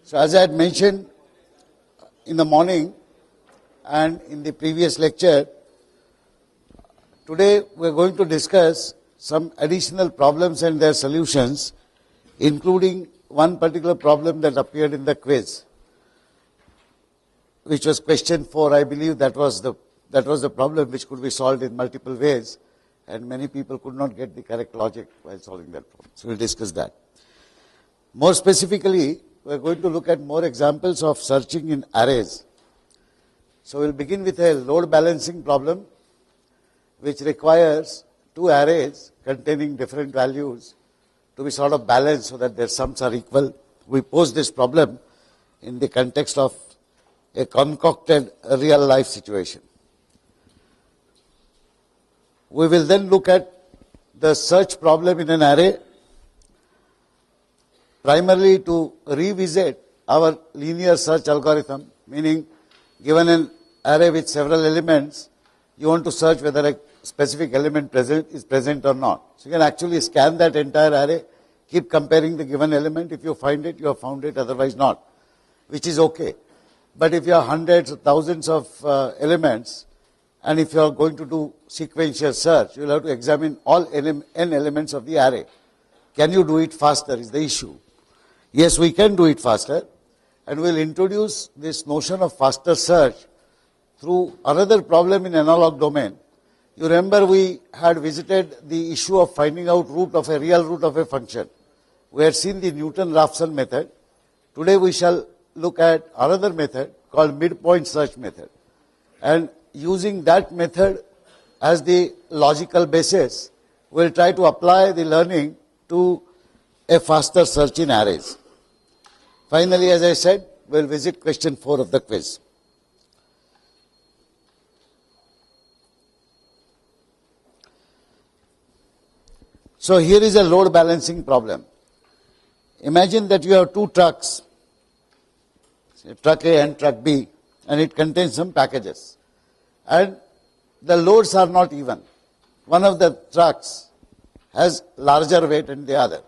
So as I had mentioned in the morning and in the previous lecture, today we are going to discuss some additional problems and their solutions, including one particular problem that appeared in the quiz, which was question 4. I believe that was the problem which could be solved in multiple ways, and many people could not get the correct logic while solving that problem. So we'll discuss that. More specifically, we're going to look at more examples of searching in arrays. So we'll begin with a load balancing problem which requires two arrays containing different values to be sort of balanced so that their sums are equal. We pose this problem in the context of a concocted real life situation. We will then look at the search problem in an array, primarily to revisit our linear search algorithm, meaning given an array with several elements, you want to search whether a specific element is present or not. So you can actually scan that entire array, keep comparing the given element. If you find it, you have found it, otherwise not, which is okay. But if you have hundreds or thousands of elements, and if you are going to do sequential search, you will have to examine all n elements of the array. Can you do it faster is the issue. Yes, we can do it faster, and we'll introduce this notion of faster search through another problem in analog domain. You remember we had visited the issue of finding out real root of a function. We had seen the Newton-Raphson method. Today we shall look at another method called midpoint search method. And using that method as the logical basis, we'll try to apply the learning to a faster search in arrays. Finally, as I said, we'll visit question 4 of the quiz. So here is a load balancing problem. Imagine that you have two trucks, truck A and truck B, and it contains some packages. And the loads are not even. One of the trucks has larger weight than the other.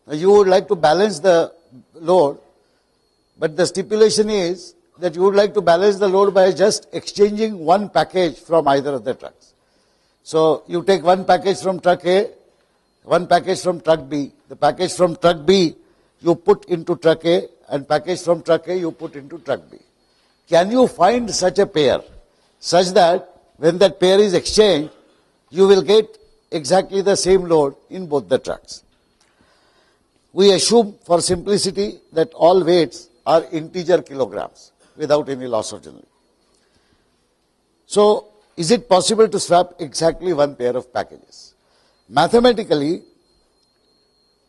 Now you would like to balance the load, but the stipulation is that you would like to balance the load by just exchanging one package from either of the trucks. So you take one package from truck A, one package from truck B. The package from truck B you put into truck A, and package from truck A you put into truck B. Can you find such a pair such that when that pair is exchanged, you will get exactly the same load in both the trucks? We assume for simplicity that all weights are integer kilograms without any loss of generality. So is it possible to swap exactly one pair of packages? Mathematically,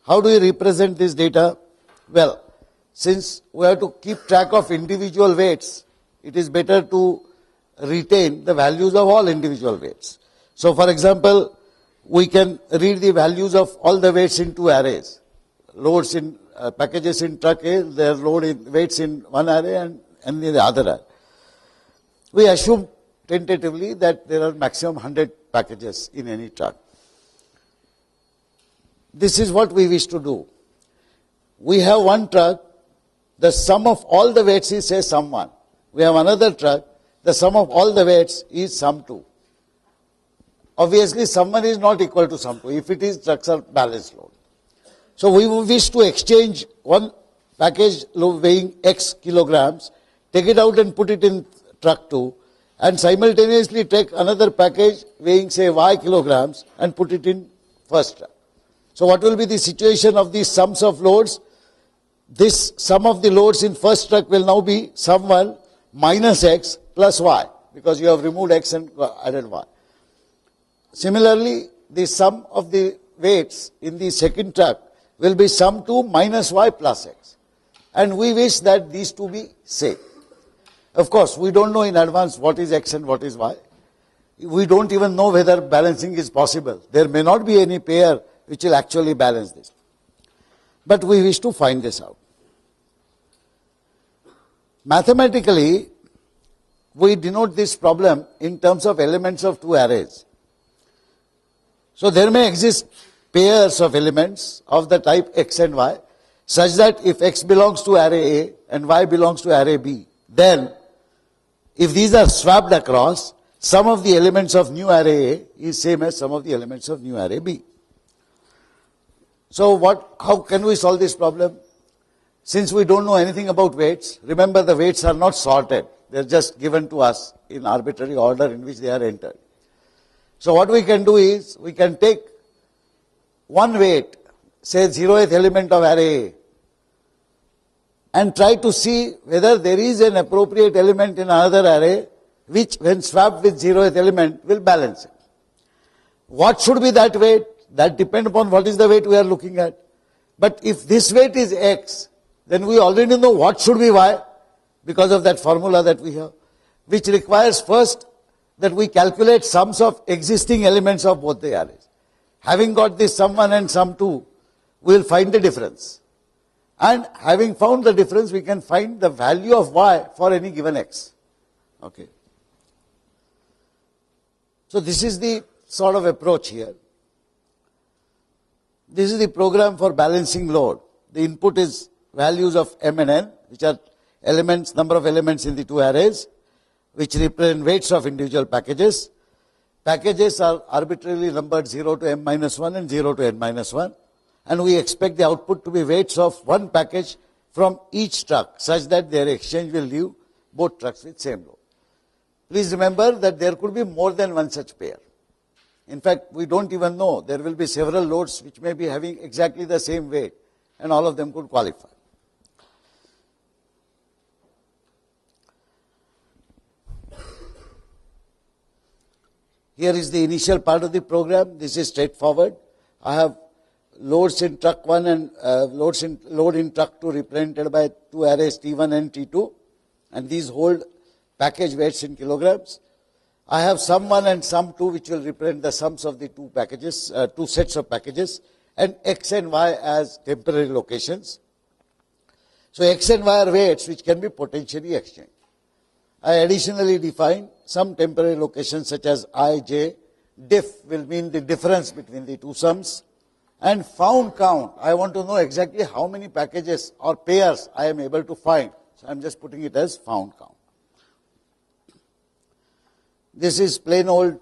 how do we represent this data? Well, since we have to keep track of individual weights, it is better to retain the values of all individual weights. So for example, we can read the values of all the weights in two arrays. Loads in packages in truck A, their weights in one array and in the other array. We assume tentatively that there are maximum 100 packages in any truck. This is what we wish to do. We have one truck, the sum of all the weights is say sum 1. We have another truck, the sum of all the weights is sum 2. Obviously, sum 1 is not equal to sum 2. If it is, trucks are balanced load. So we wish to exchange one package weighing X kilograms, take it out and put it in truck 2, and simultaneously take another package weighing say Y kilograms and put it in first truck. So what will be the situation of these sums of loads? This sum of the loads in first truck will now be sum 1 minus X plus Y, because you have removed X and added Y. Similarly, the sum of the weights in the second truck will be sum 2 minus Y plus X. And we wish that these two be same. Of course, we don't know in advance what is X and what is Y. We don't even know whether balancing is possible. There may not be any pair which will actually balance this. But we wish to find this out. Mathematically, we denote this problem in terms of elements of two arrays. So there may exist pairs of elements of the type X and Y. such that if X belongs to array A and Y belongs to array B, then if these are swapped across, sum of the elements of new array A is same as sum of the elements of new array B. So how can we solve this problem? Since we don't know anything about weights, remember the weights are not sorted. They're just given to us in arbitrary order in which they are entered. So what we can do is, we can take one weight, say 0th element of array A, and try to see whether there is an appropriate element in another array which, when swapped with 0th element, will balance it. What should be that weight? That depends upon what is the weight we are looking at. But if this weight is X, then we already know what should be Y because of that formula that we have, which requires first that we calculate sums of existing elements of both the arrays. Having got this sum 1 and sum 2, we will find the difference. And having found the difference, we can find the value of Y for any given X. Okay. So this is the sort of approach here. This is the program for balancing load. The input is values of M and N, which are elements, number of elements in the two arrays, which represent weights of individual packages. Packages are arbitrarily numbered 0 to m-1 and 0 to n-1. And we expect the output to be weights of one package from each truck, such that their exchange will leave both trucks with same load. Please remember that there could be more than one such pair. In fact, we don't even know. There will be several loads which may be having exactly the same weight, and all of them could qualify. Here is the initial part of the program. This is straightforward. I have loads in truck 1 and load in truck 2 represented by two arrays T1 and T2, and these hold package weights in kilograms. I have sum 1 and sum 2 which will represent the sums of the two packages, two sets of packages, and X and Y as temporary locations. So X and Y are weights which can be potentially exchanged. I additionally define some temporary locations such as I, J. Diff will mean the difference between the two sums. And found count, I want to know exactly how many packages or pairs I am able to find. So I'm just putting it as found count. This is plain old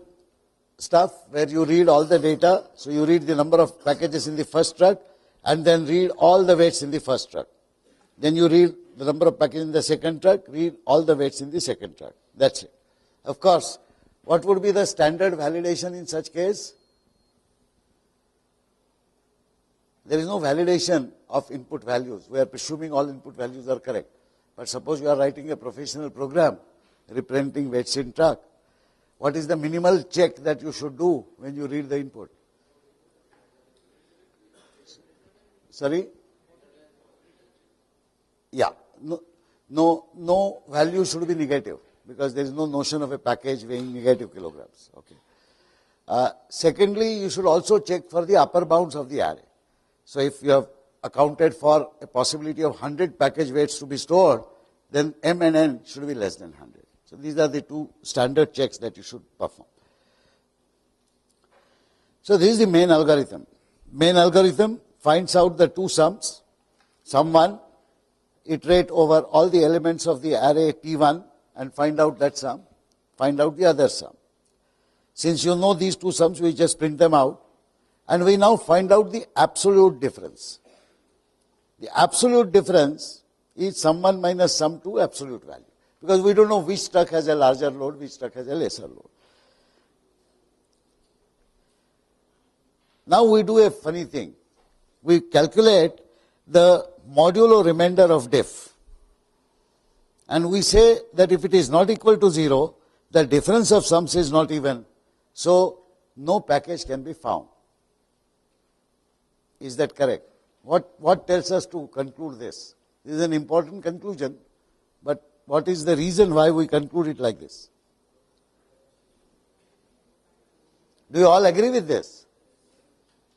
stuff where you read all the data. So you read the number of packages in the first truck and then read all the weights in the first truck. Then you read the number of packages in the second truck, read all the weights in the second truck. That's it. Of course, what would be the standard validation in such case? There is no validation of input values. We are presuming all input values are correct. But suppose you are writing a professional program representing weights in truck. What is the minimal check that you should do when you read the input? Sorry? Yeah. No value should be negative because there is no notion of a package weighing negative kilograms. Okay. Secondly, you should also check for the upper bounds of the array. So if you have accounted for a possibility of 100 package weights to be stored, then M and N should be less than 100. So these are the two standard checks that you should perform. So this is the main algorithm. Main algorithm finds out the two sums. Sum 1, iterate over all the elements of the array T1 and find out that sum. Find out the other sum. Since you know these two sums, we just print them out. And we now find out the absolute difference. The absolute difference is sum 1 minus sum 2 absolute value. Because we don't know which truck has a larger load, which truck has a lesser load. Now we do a funny thing. We calculate the modulo remainder of diff. And we say that if it is not equal to 0, the difference of sums is not even. So no package can be found. Is that correct? What tells us to conclude this? This is an important conclusion, but what is the reason why we conclude it like this? Do you all agree with this?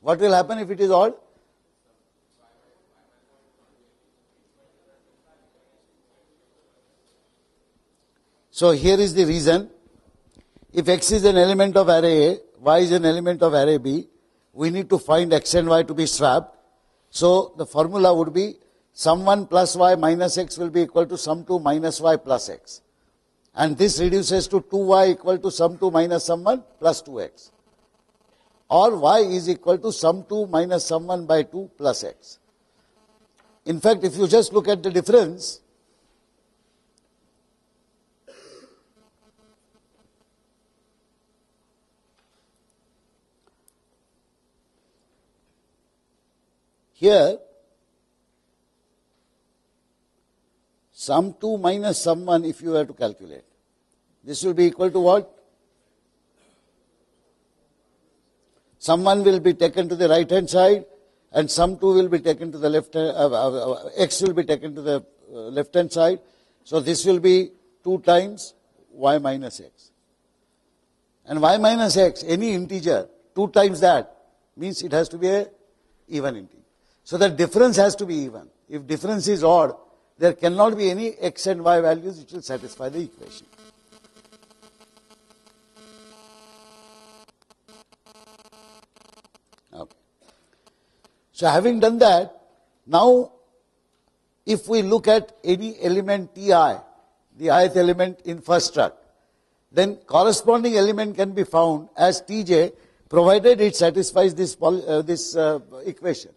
What will happen if it is odd? So here is the reason. If X is an element of array A, Y is an element of array B, we need to find X and Y to be swapped. So the formula would be sum 1 plus y minus x will be equal to sum 2 minus y plus x. And this reduces to 2y equal to sum 2 minus sum 1 plus 2x. Or y is equal to sum 2 minus sum 1 by 2 plus x. In fact, if you just look at the difference, here, sum 2 minus sum 1, if you were to calculate, this will be equal to what? Sum 1 will be taken to the right hand side, and sum 2 will be taken to the left, x will be taken to the left hand side. So this will be 2 times y minus x. And y minus x, any integer, 2 times that, means it has to be an even integer. So the difference has to be even. If difference is odd, there cannot be any x and y values which will satisfy the equation. Okay. So having done that, now if we look at any element Ti, the ith element in first struct, then corresponding element can be found as Tj, provided it satisfies this equation.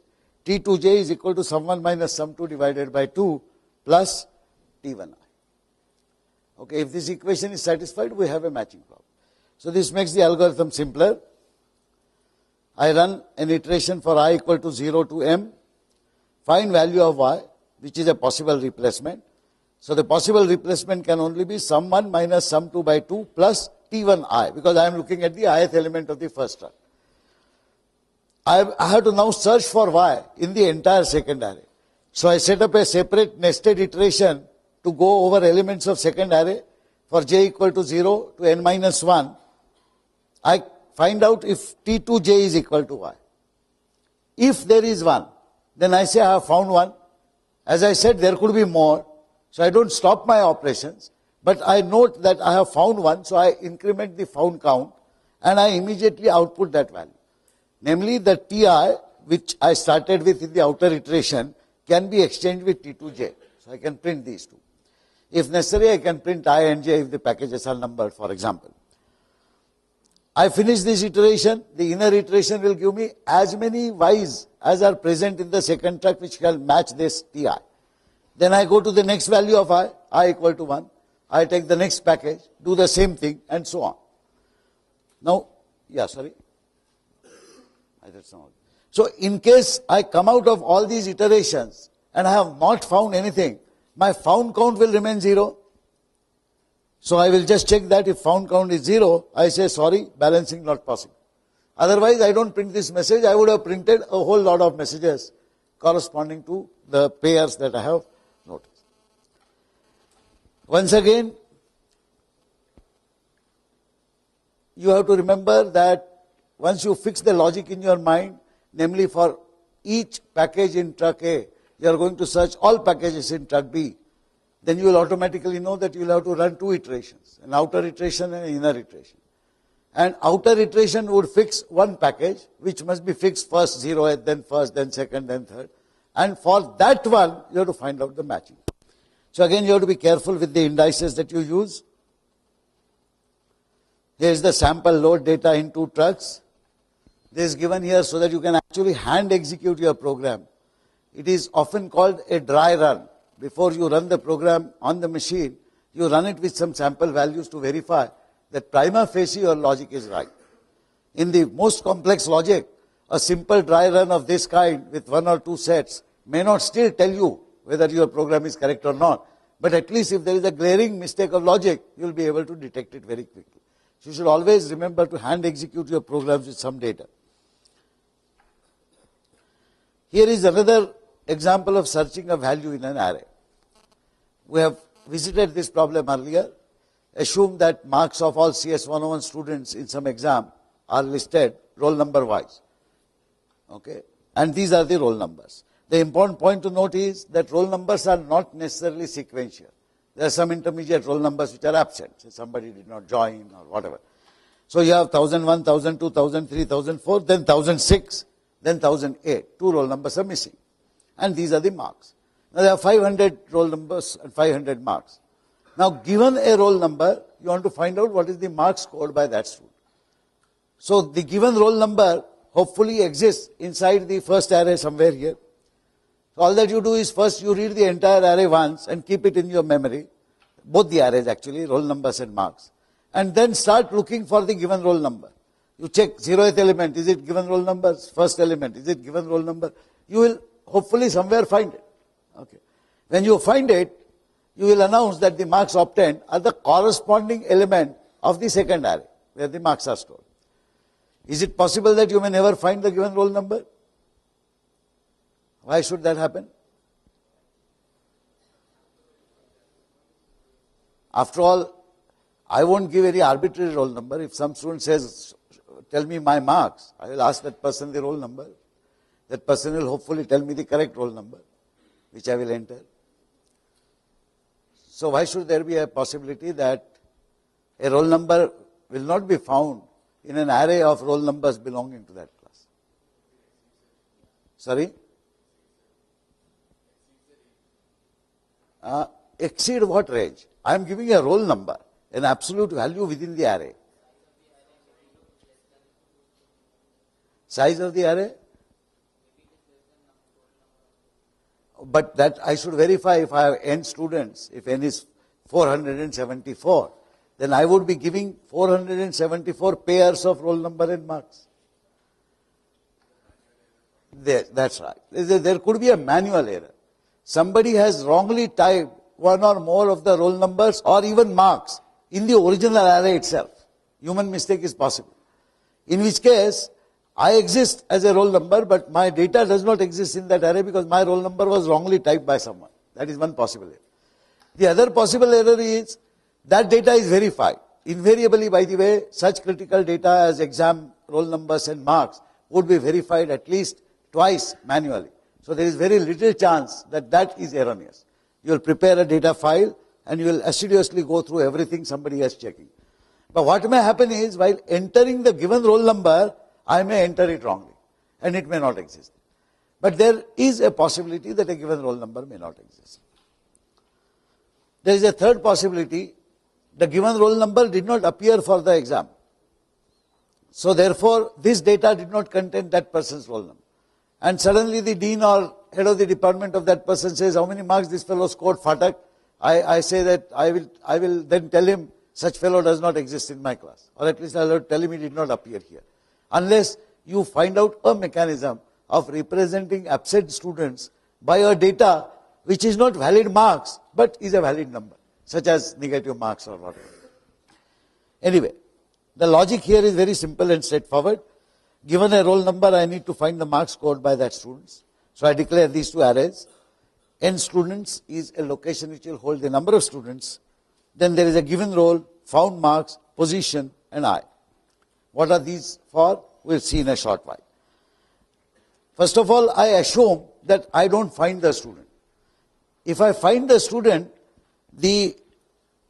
T2j is equal to sum 1 minus sum 2 divided by 2 plus T1i. Okay, if this equation is satisfied, we have a matching problem. So this makes the algorithm simpler. I run an iteration for I equal to 0 to m, find value of y, which is a possible replacement. So the possible replacement can only be sum 1 minus sum 2 by 2 plus T1i, because I am looking at the ith element of the first struct. I have to now search for y in the entire second array. So I set up a separate nested iteration to go over elements of second array for j equal to 0 to n minus 1. I find out if T2j is equal to y. If there is 1, then I say I have found 1. As I said, there could be more. So I don't stop my operations, but I note that I have found 1, so I increment the found count and I immediately output that value. Namely, the Ti, which I started with in the outer iteration, can be exchanged with T2j. So I can print these two. If necessary, I can print I and j if the packages are numbered, for example. I finish this iteration. The inner iteration will give me as many y's as are present in the second struct which can match this Ti. Then I go to the next value of I equal to 1. I take the next package, do the same thing, and so on. Now, So in case I come out of all these iterations and I have not found anything, my found count will remain 0. So I will just check that if found count is 0, I say sorry, balancing not possible. Otherwise, I don't print this message. I would have printed a whole lot of messages corresponding to the pairs that I have noticed. Once again, you have to remember that once you fix the logic in your mind, namely for each package in truck A, you are going to search all packages in truck B, then you will automatically know that you will have to run 2 iterations, an outer iteration and an inner iteration. And outer iteration would fix one package, which must be fixed first 0th, then first, then second, then third. And for that one, you have to find out the matching. So again, you have to be careful with the indices that you use. Here is the sample load data in 2 trucks. This is given here so that you can actually hand execute your program. It is often called a dry run. Before you run the program on the machine, you run it with some sample values to verify that prima facie your logic is right. In the most complex logic, a simple dry run of this kind with 1 or 2 sets may not still tell you whether your program is correct or not. But at least if there is a glaring mistake of logic, you will be able to detect it very quickly. So you should always remember to hand execute your programs with some data. Here is another example of searching a value in an array. We have visited this problem earlier. Assume that marks of all CS 101 students in some exam are listed roll number wise. Okay? And these are the roll numbers. The important point to note is that roll numbers are not necessarily sequential. There are some intermediate roll numbers which are absent. Say somebody did not join or whatever. So you have 1001, 1002, 1003, 1004, then 1006, then 1008. 2 roll numbers are missing. And these are the marks. Now there are 500 roll numbers and 500 marks. Now given a roll number, you want to find out what is the marks scored by that student. So the given roll number hopefully exists inside the first array somewhere here. So all that you do is first you read the entire array once and keep it in your memory, both the arrays actually, roll numbers and marks, and then start looking for the given roll number. You check 0th element, is it given roll number? First element, is it given roll number? You will hopefully somewhere find it. Okay. When you find it, you will announce that the marks obtained are the corresponding element of the second array, where the marks are stored. Is it possible that you may never find the given roll number? Why should that happen? After all, I won't give any arbitrary roll number. If some student says, tell me my marks, I will ask that person the roll number. That person will hopefully tell me the correct roll number, which I will enter. So why should there be a possibility that a roll number will not be found in an array of roll numbers belonging to that class? Sorry? Exceed what range? I am giving a roll number, an absolute value within the array. Size of the array? But that I should verify if I have n students, if n is 474, then I would be giving 474 pairs of roll number and marks. That's right. There could be a manual error. Somebody has wrongly typed one or more of the roll numbers or even marks in the original array itself. Human mistake is possible. In which case, I exist as a roll number, but my data does not exist in that array because my roll number was wrongly typed by someone. That is one possible error. The other possible error is that data is verified. Invariably, by the way, such critical data as exam roll numbers and marks would be verified at least twice manually. So there is very little chance that that is erroneous. You will prepare a data file and you will assiduously go through everything somebody is checking. But what may happen is, while entering the given roll number, I may enter it wrongly and it may not exist. But there is a possibility that a given roll number may not exist. There is a third possibility. The given roll number did not appear for the exam. So therefore, this data did not contain that person's roll number. And suddenly the dean or head of the department of that person says, how many marks this fellow scored, Phatak? I say that I will then tell him, such fellow does not exist in my class. Or at least I will tell him he did not appear here. Unless you find out a mechanism of representing absent students by a data which is not valid marks, but is a valid number, such as negative marks or whatever. Anyway, the logic here is very simple and straightforward. Given a roll number, I need to find the marks scored by that students. So I declare these two arrays. N students is a location which will hold the number of students. Then there is a given roll, found marks, position, and I. What are these for? We'll see in a short while. First of all, I assume that I don't find the student. If I find the student, the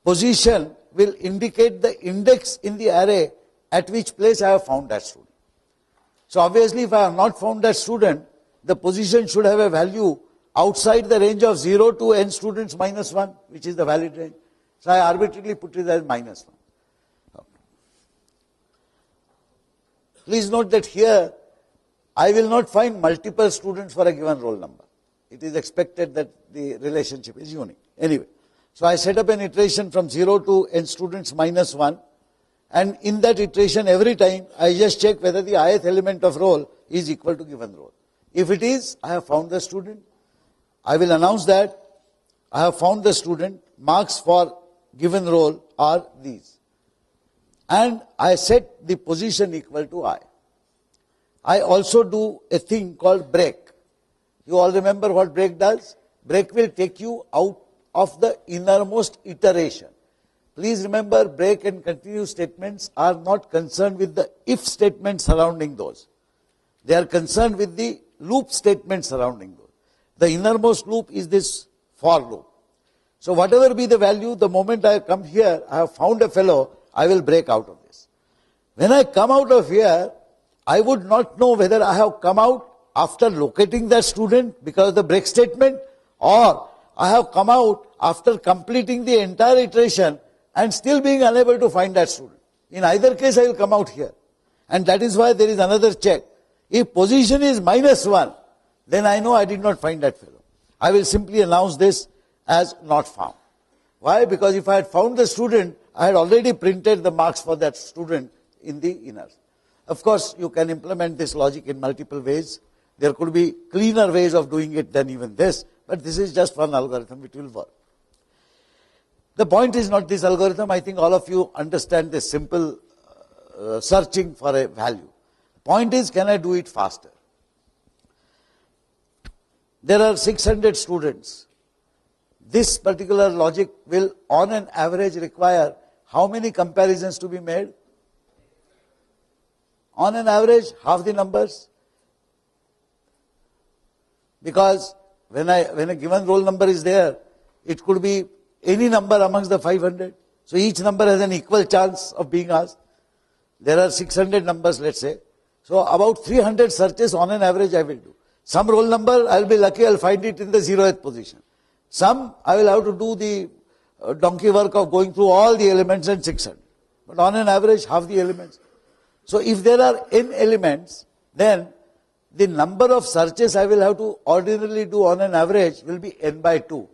position will indicate the index in the array at which place I have found that student. So obviously, if I have not found that student, the position should have a value outside the range of 0 to n students minus 1, which is the valid range. So I arbitrarily put it as minus 1. Please note that here, I will not find multiple students for a given roll number. It is expected that the relationship is unique. Anyway, so I set up an iteration from 0 to n students minus 1. And in that iteration, every time, I just check whether the ith element of roll is equal to given roll. If it is, I have found the student. I will announce that I have found the student. Marks for given roll are these. And I set the position equal to I. I also do a thing called break. You all remember what break does? Break will take you out of the innermost iteration. Please remember, break and continue statements are not concerned with the if statement surrounding those. They are concerned with the loop statement surrounding those. The innermost loop is this for loop. So whatever be the value, the moment I come here, I have found a fellow, I will break out of this. When I come out of here, I would not know whether I have come out after locating that student because of the break statement, or I have come out after completing the entire iteration and still being unable to find that student. In either case, I will come out here. And that is why there is another check. If position is -1, then I know I did not find that fellow. I will simply announce this as not found. Why? Because if I had found the student, I had already printed the marks for that student in the inners. Of course, you can implement this logic in multiple ways. There could be cleaner ways of doing it than even this, but this is just one algorithm which will work. The point is not this algorithm. I think all of you understand this simple searching for a value. The point is, can I do it faster? There are 600 students. This particular logic will, on an average, require how many comparisons to be made? On an average, half the numbers. Because when a given roll number is there, it could be any number amongst the 500. So each number has an equal chance of being asked. There are 600 numbers, let's say. So about 300 searches on an average I will do. Some roll number, I will be lucky, I will find it in the 0th position. Some, I will have to do the donkey work of going through all the elements and 600. But on an average, half the elements. So if there are n elements, then the number of searches I will have to ordinarily do on an average will be n by 2,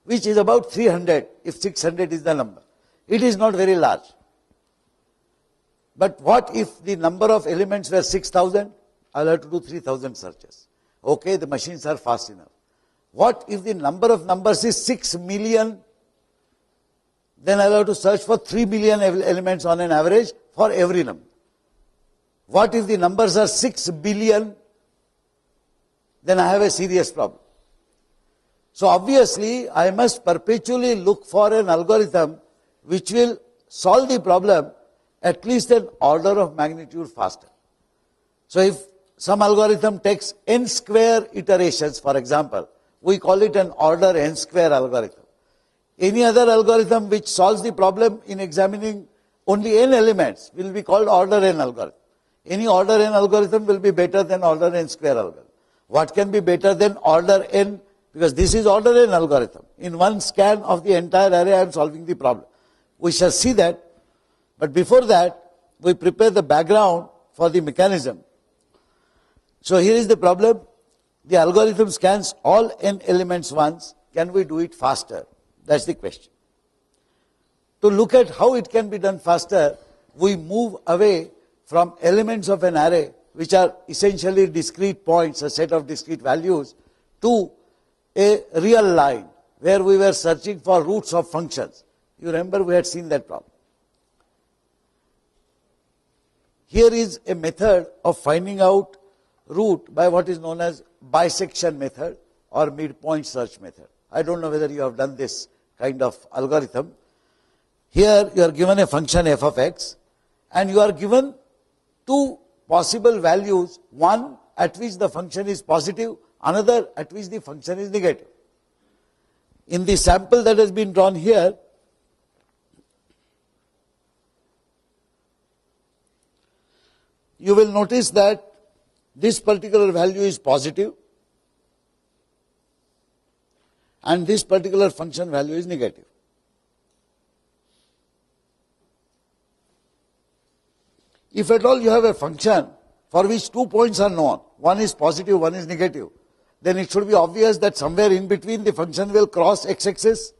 which is about 300 if 600 is the number. It is not very large. But what if the number of elements were 6,000? I will have to do 3,000 searches. Okay, the machines are fast enough. What if the number of numbers is 6 million? Then I will have to search for 3 million elements on an average for every number. What if the numbers are 6 billion? Then I have a serious problem. So obviously, I must perpetually look for an algorithm which will solve the problem at least an order of magnitude faster. So if some algorithm takes n square iterations, for example, we call it an order n square algorithm. Any other algorithm which solves the problem in examining only n elements will be called order n algorithm. Any order n algorithm will be better than order n square algorithm. What can be better than order n? Because this is order n algorithm. In one scan of the entire array, I am solving the problem. We shall see that. But before that, we prepare the background for the mechanism. So here is the problem. The algorithm scans all n elements once. Can we do it faster? That's the question. To look at how it can be done faster, we move away from elements of an array, which are essentially discrete points, a set of discrete values, to a real line, where we were searching for roots of functions. You remember we had seen that problem. Here is a method of finding out root by what is known as bisection method or midpoint search method. I don't know whether you have done this kind of algorithm. Here you are given a function f of x and you are given two possible values, one at which the function is positive, another at which the function is negative. In the sample that has been drawn here, you will notice that this particular value is positive and this particular function value is negative. If at all you have a function for which 2 points are known, one is positive, one is negative, then it should be obvious that somewhere in between the function will cross x-axis,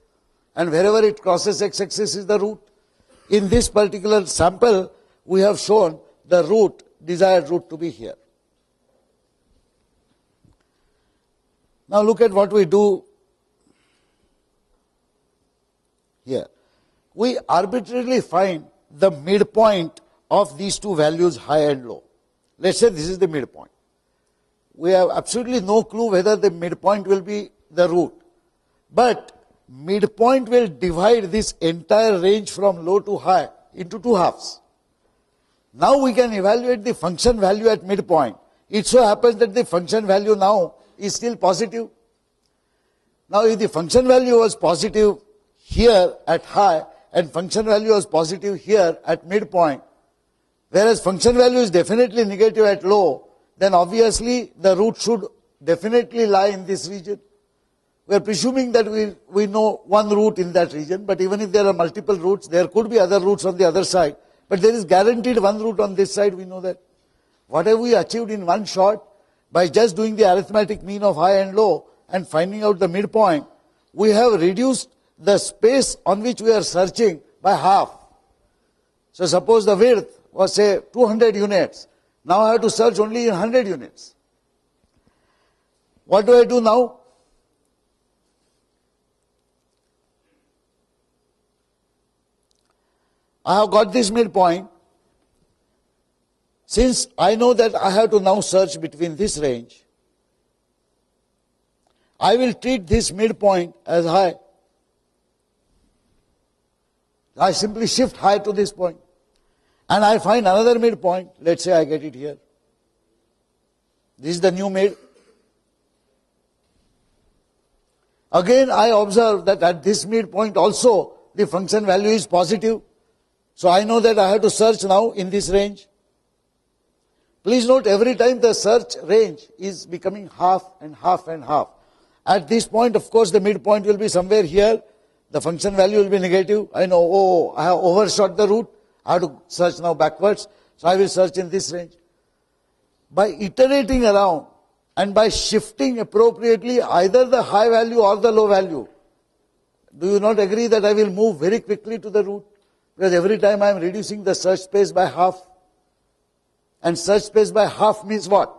and wherever it crosses x-axis is the root. In this particular sample, we have shown the root, desired root, to be here. Now look at what we do here. We arbitrarily find the midpoint of these two values, high and low. Let's say this is the midpoint. We have absolutely no clue whether the midpoint will be the root. But midpoint will divide this entire range from low to high into two halves. Now we can evaluate the function value at midpoint. It so happens that the function value now is still positive. Now if the function value was positive here at high and function value was positive here at midpoint, whereas function value is definitely negative at low, then obviously the root should definitely lie in this region. We are presuming that we know one route in that region, but even if there are multiple routes, there could be other routes on the other side. But there is guaranteed one route on this side, we know that. What have we achieved in one shot? By just doing the arithmetic mean of high and low and finding out the midpoint, we have reduced the space on which we are searching by half. So suppose the width was say 200 units. Now I have to search only in 100 units. What do I do now? I have got this midpoint. Since I know that I have to now search between this range, I will treat this midpoint as high. I simply shift high to this point. And I find another midpoint. Let's say I get it here. This is the new mid. Again, I observe that at this midpoint also, the function value is positive. So I know that I have to search now in this range. Please note, every time the search range is becoming half and half and half. At this point, of course, the midpoint will be somewhere here. The function value will be negative. I know, oh, I have overshot the route. I have to search now backwards. So I will search in this range. By iterating around and by shifting appropriately either the high value or the low value, do you not agree that I will move very quickly to the root? Because every time I am reducing the search space by half. And search space by half means what?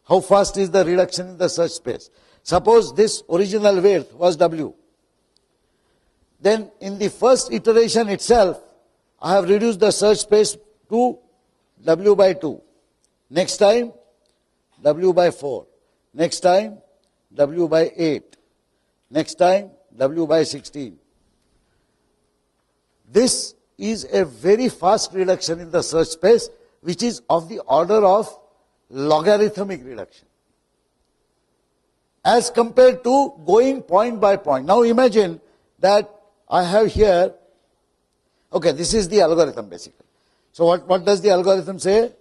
How fast is the reduction in the search space? Suppose this original width was W. Then in the first iteration itself, I have reduced the search space to W by 2. Next time, W by 4. Next time, W by 8. Next time, W by 16. This is a very fast reduction in the search space, which is of the order of logarithmic reduction, as compared to going point by point. Now imagine that I have here, okay, this is the algorithm basically. So what does the algorithm say?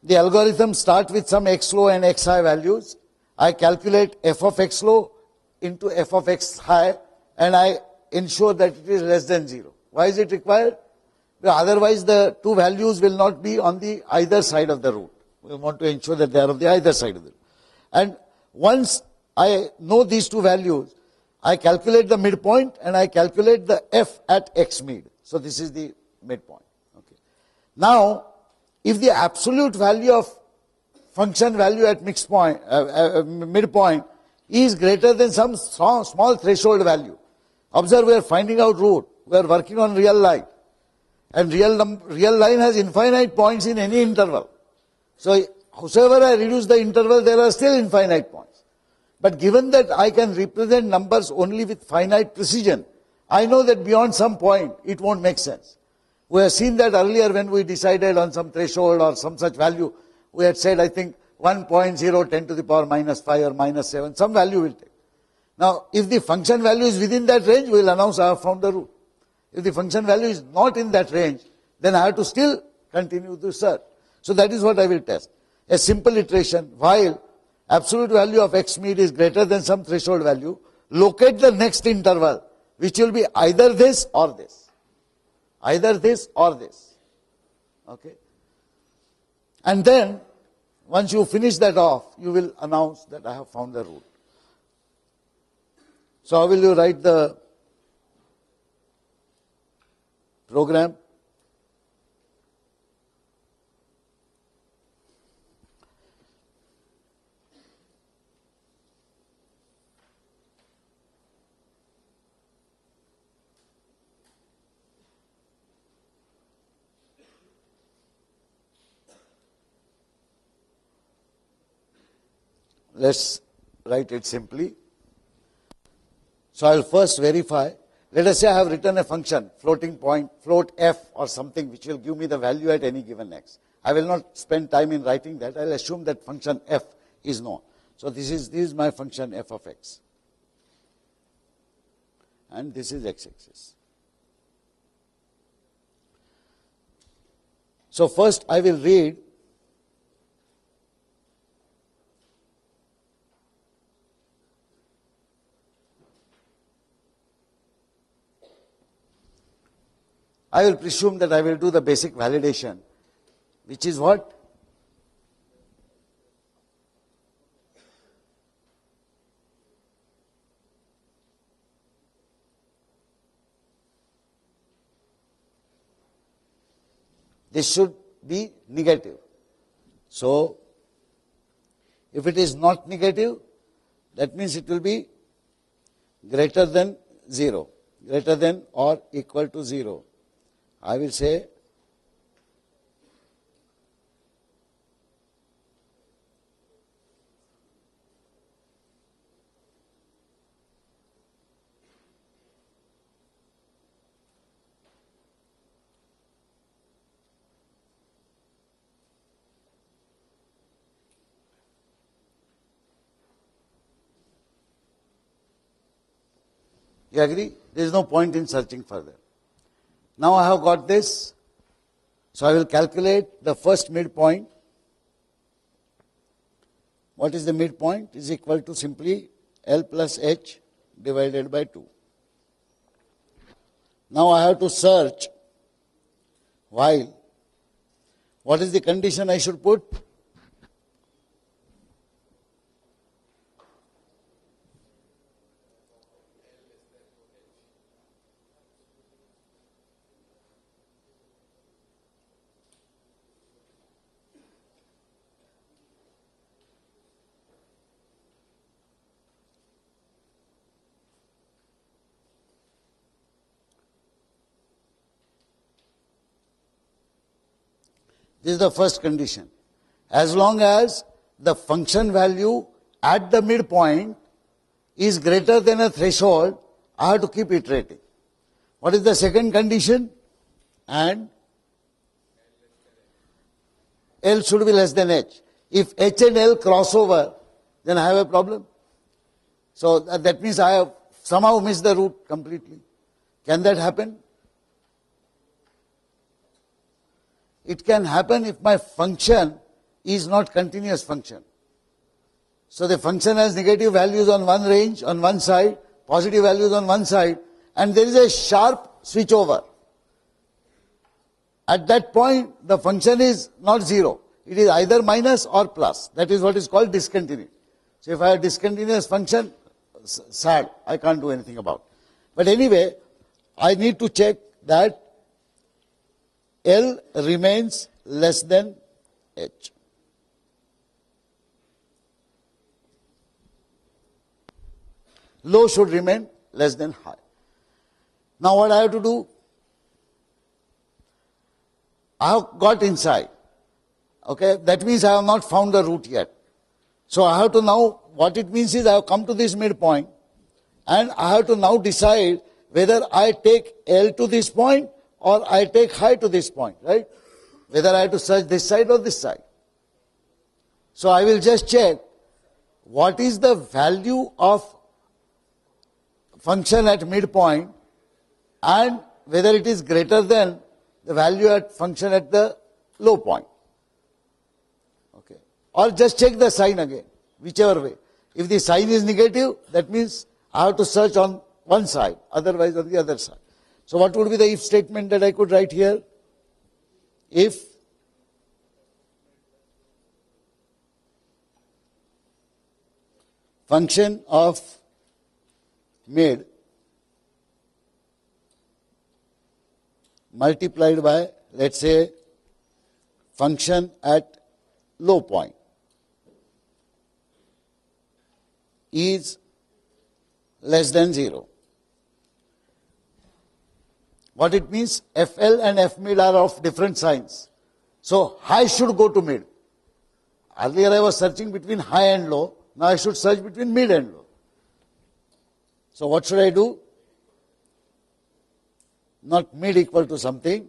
The algorithm starts with some x low and x high values. I calculate f of x low into f of x high, and I ensure that it is less than 0. Why is it required? Because otherwise the two values will not be on the either side of the root. We want to ensure that they are on the either side of the root. And once I know these two values, I calculate the midpoint and I calculate the f at x mid. So this is the midpoint. Okay. Now, if the absolute value of function value at midpoint is greater than some small threshold value, observe, we are finding out root. We are working on real line. And real line has infinite points in any interval. So, however I reduce the interval, there are still infinite points. But given that I can represent numbers only with finite precision, I know that beyond some point, it won't make sense. We have seen that earlier when we decided on some threshold or some such value. We had said, I think, 1.0 10 to the power minus 5 or minus 7, some value will take. Now, if the function value is within that range, we will announce I have found the root. If the function value is not in that range, then I have to still continue to search. So that is what I will test. A simple iteration, while absolute value of x mid is greater than some threshold value, locate the next interval, which will be either this or this. Either this or this. Okay. And then, once you finish that off, you will announce that I have found the root. So how will you write the program? Let's write it simply. So I will first verify. Let us say I have written a function, floating point, float f or something, which will give me the value at any given x. I will not spend time in writing that. I will assume that function f is known. So this is my function f of x. And this is x-axis. So first I will read I will presume that I will do the basic validation, which is what? This should be negative. So, if it is not negative, that means it will be greater than 0, greater than or equal to 0. I will say you agree? There is no point in searching further. Now I have got this. So I will calculate the first midpoint. What is the midpoint? Is equal to simply L plus H divided by 2. Now I have to search while. What is the condition I should put? This is the first condition. As long as the function value at the midpoint is greater than a threshold, I have to keep iterating. What is the second condition? And L should be less than H. If H and L cross over, then I have a problem. So that means I have somehow missed the root completely. Can that happen? It can happen if my function is not continuous function. So the function has negative values on one range, on one side, positive values on one side, and there is a sharp switch over. At that point, the function is not 0. It is either minus or plus. That is what is called discontinuity. So if I have discontinuous function, sad, I can't do anything about it. But anyway, I need to check that L remains less than H. Low should remain less than high. Now what I have to do? I have got inside. Okay, that means I have not found the root yet. So I have to now, what it means is I have come to this midpoint and I have to now decide whether I take L to this point or I take high to this point, right? Whether I have to search this side or this side. So I will just check what is the value of function at midpoint and whether it is greater than the value at function at the low point. Okay. Or just check the sign again, whichever way. If the sign is negative, that means I have to search on one side, otherwise on the other side. So what would be the if statement that I could write here? If function of mid multiplied by, let's say, function at low point is less than 0. What it means? FL and F mid are of different signs. So high should go to mid. Earlier I was searching between high and low. Now I should search between mid and low. So what should I do? Not mid equal to something,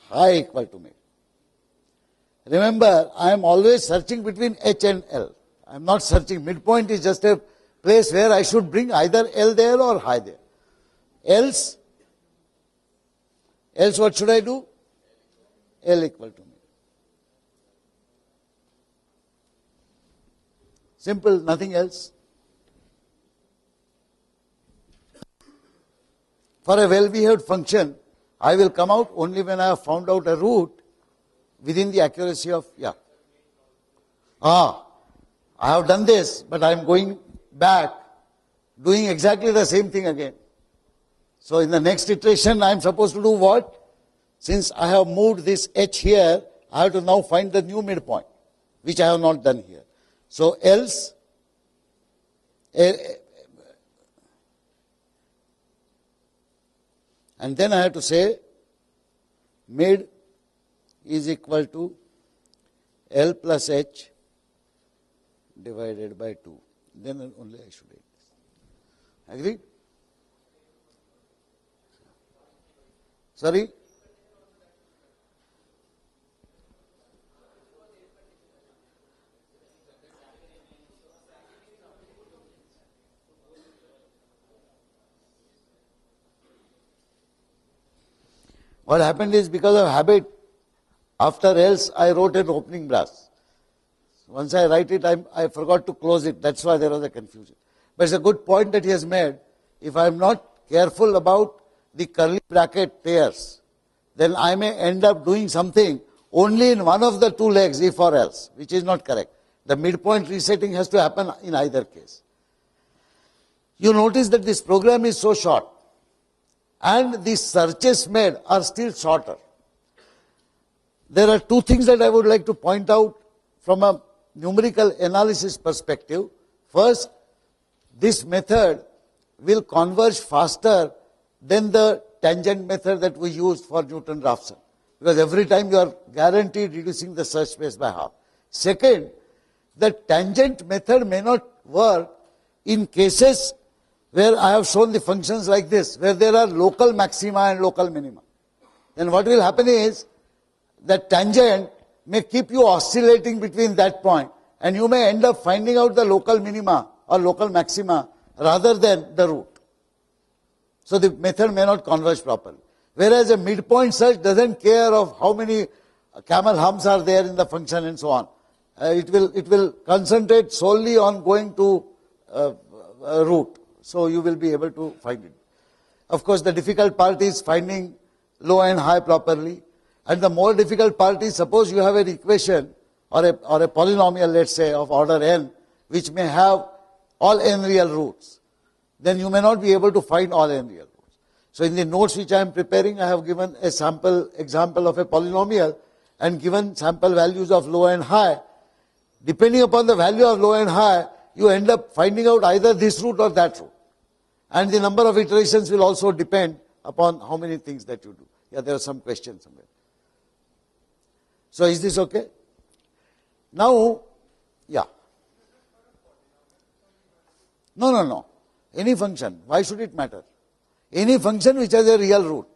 high equal to mid. Remember, I am always searching between H and L. I am not searching. Midpoint is just a place where I should bring either L there or high there. Else what should I do? L equal to mid. Simple, nothing else. For a well-behaved function, I will come out only when I have found out a root within the accuracy of, yeah. I have done this, but I am going back, doing exactly the same thing again. So in the next iteration, I am supposed to do what? Since I have moved this h here, I have to now find the new midpoint, which I have not done here. So else, and then I have to say mid is equal to L plus H divided by 2. Then only I should write this. Agreed? Sorry? What happened is, because of habit, after else I wrote an opening brass. Once I write it, I forgot to close it. That's why there was a confusion. But it's a good point that he has made. If I am not careful about the curly bracket pairs, then I may end up doing something only in one of the two legs, if or else, which is not correct. The midpoint resetting has to happen in either case. You notice that this program is so short, and the searches made are still shorter. There are two things that I would like to point out from a numerical analysis perspective. First, this method will converge faster than the tangent method that we used for Newton-Raphson, because every time you are guaranteed reducing the search space by half. Second, the tangent method may not work in cases where I have shown the functions like this, where there are local maxima and local minima. Then what will happen is that tangent may keep you oscillating between that point, and you may end up finding out the local minima or local maxima rather than the root. So the method may not converge properly. Whereas a midpoint search doesn't care of how many camel humps are there in the function and so on. It will concentrate solely on going to a root. So you will be able to find it. Of course, the difficult part is finding low and high properly. And the more difficult part is, suppose you have an equation or a polynomial, let's say, of order n, which may have all n real roots. Then you may not be able to find all n real roots. So in the notes which I am preparing, I have given a sample example of a polynomial and given sample values of low and high. Depending upon the value of low and high, you end up finding out either this root or that root. And the number of iterations will also depend upon how many things that you do. Yeah, there are some questions somewhere. So is this okay? Now, yeah. No. Any function. Why should it matter? Any function which has a real root.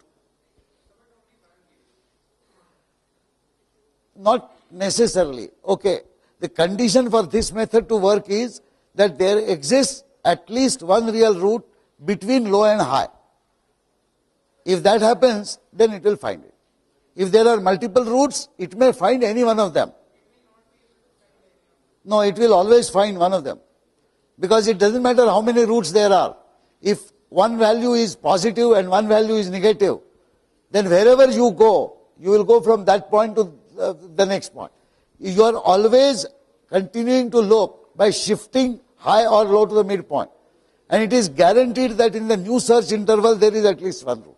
Not necessarily. Okay. The condition for this method to work is that there exists at least one real root between low and high. If that happens, then it will find it. If there are multiple roots, it may find any one of them. No, it will always find one of them. Because it doesn't matter how many roots there are. If one value is positive and one value is negative, then wherever you go, you will go from that point to the next point. You are always continuing to look by shifting high or low to the midpoint. And it is guaranteed that in the new search interval there is at least one root.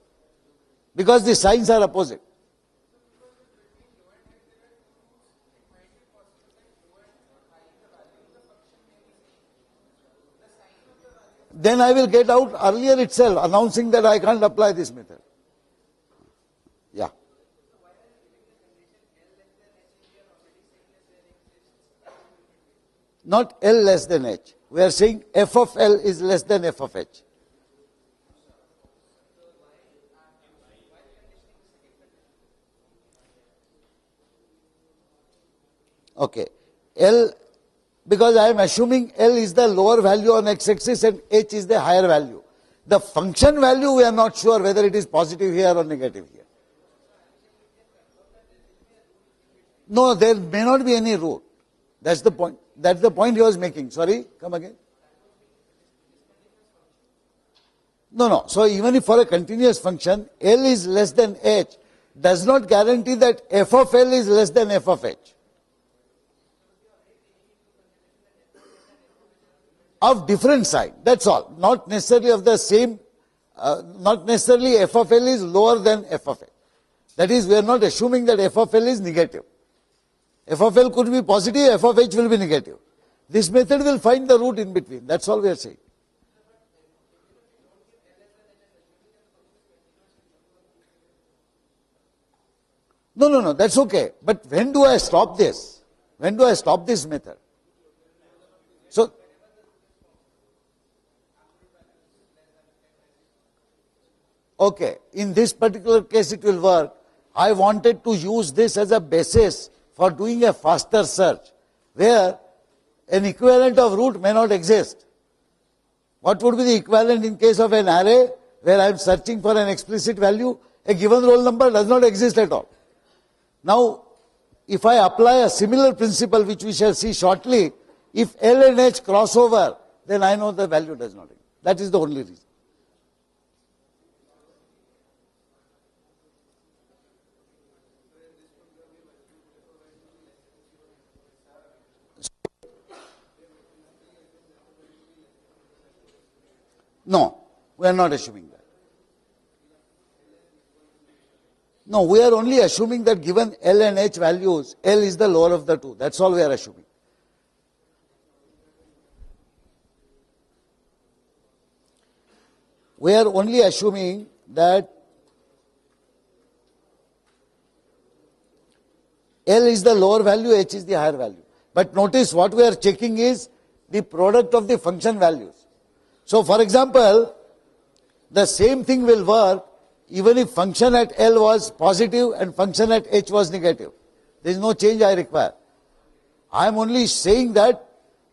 Because the signs are opposite. Then I will get out earlier itself announcing that I can't apply this method. Yeah. Not L less than H. We are saying f of L is less than f of H. Okay. L, because I am assuming L is the lower value on x-axis and H is the higher value. The function value we are not sure whether it is positive here or negative here. No, there may not be any root. That's the point. That's the point he was making. Sorry, come again. No, no. So even if for a continuous function, L is less than H, does not guarantee that f of L is less than f of H. Of different sign, that's all. Not necessarily of the same, not necessarily f of L is lower than f of H. That is, we are not assuming that f of L is negative. F of L could be positive, f of H will be negative. This method will find the root in between. That's all we are saying. No, no, no, that's okay. But when do I stop this? When do I stop this method? So, okay, in this particular case it will work. I wanted to use this as a basis for doing a faster search, where an equivalent of root may not exist. What would be the equivalent in case of an array where I am searching for an explicit value? A given roll number does not exist at all. Now, if I apply a similar principle, which we shall see shortly, if L and H cross over, then I know the value does not exist. That is the only reason. No, we are not assuming that. No, we are only assuming that given L and H values, L is the lower of the two. That's all we are assuming. We are only assuming that L is the lower value, H is the higher value. But notice what we are checking is the product of the function values. So, for example, the same thing will work even if function at L was positive and function at H was negative. There is no change I require. I am only saying that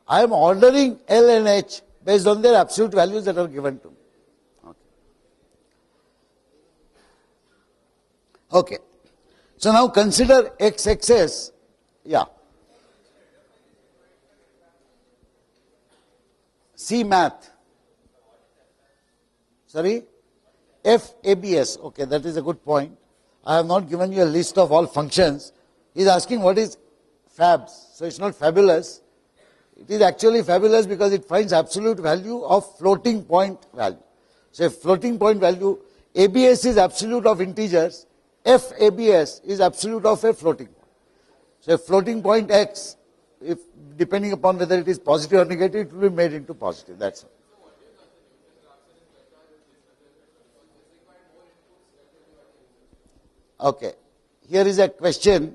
I am ordering L and H based on their absolute values that are given to me. Okay. So now consider XXS. Yeah. C math. Sorry? FABS. Okay, that is a good point. I have not given you a list of all functions. He is asking what is fabs. So it's not fabulous. It is actually fabulous because it finds absolute value of floating point value. So if floating point value, ABS is absolute of integers, FABS is absolute of a floating point. So a floating point X, if depending upon whether it is positive or negative, it will be made into positive. That's all. Okay. Here is a question.